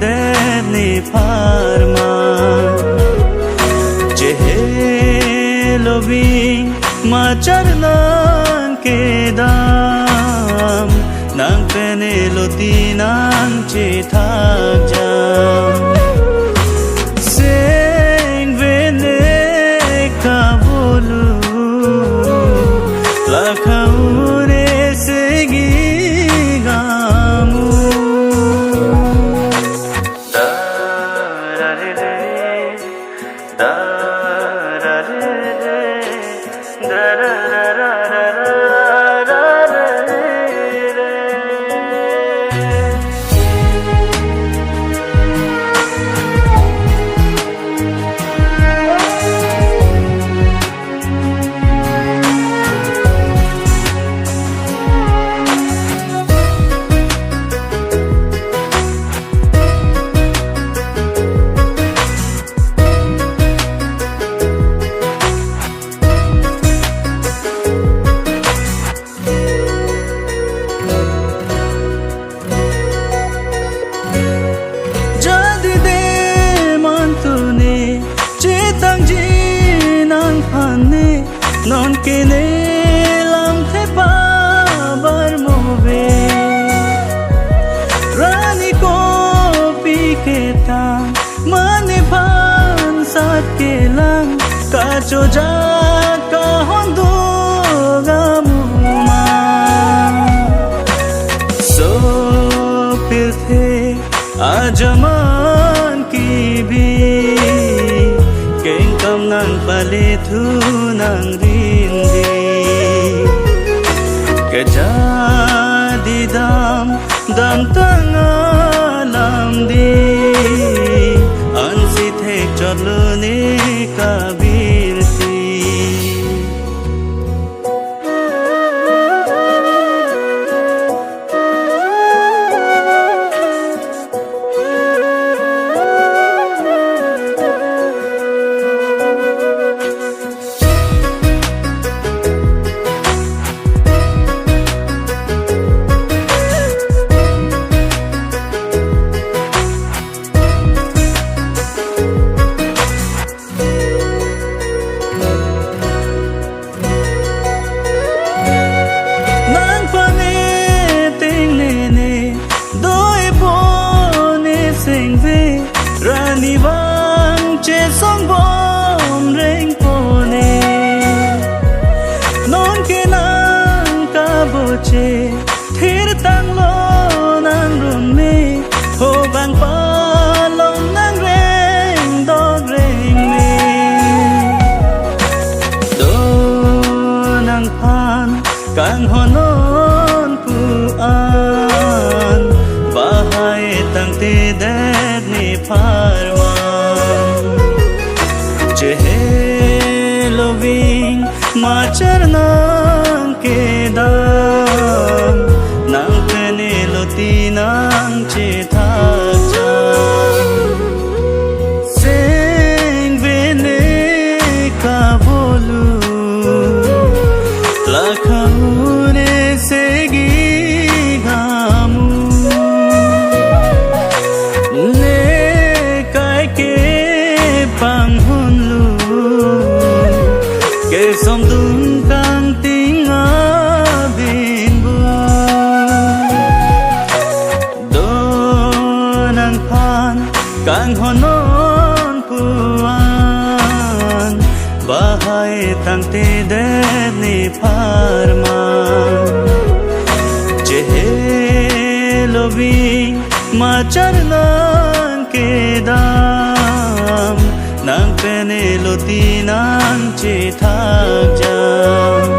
dedni parma jehe loving macharnan kedam nang peneloti nang chethak jam sing vene kabulu lakhaure segi gamu da ra re re da ra re re da ra ra ra ra ra ra re re non kene lam the pa bar mobe rani ko pi ke ta mane phan sat ke lang ka cho ja ka hon do ga mu ma so pil the ajaman ki bi keng kam nang pale thu nang rindi ke jadi dam tanga lam di ansi thek chalne kabirti rani vang che song bom reng pone non ke nang ka boche thir tang lo nang rum ne ho bang pa long nang reng dog reng ne do nang phan kang honon pu an bahai tang te dedni parma jehe loving macharnan kedam nang peneloti nang chethak jam sing vene kabolu lakhaure segi gamu pang hun lu ke som dung kang ting a bin bu do nang phan kang honon puan bahai tang te dedni parma jehe loving macharnan kedam nang peneloti nang chethak jam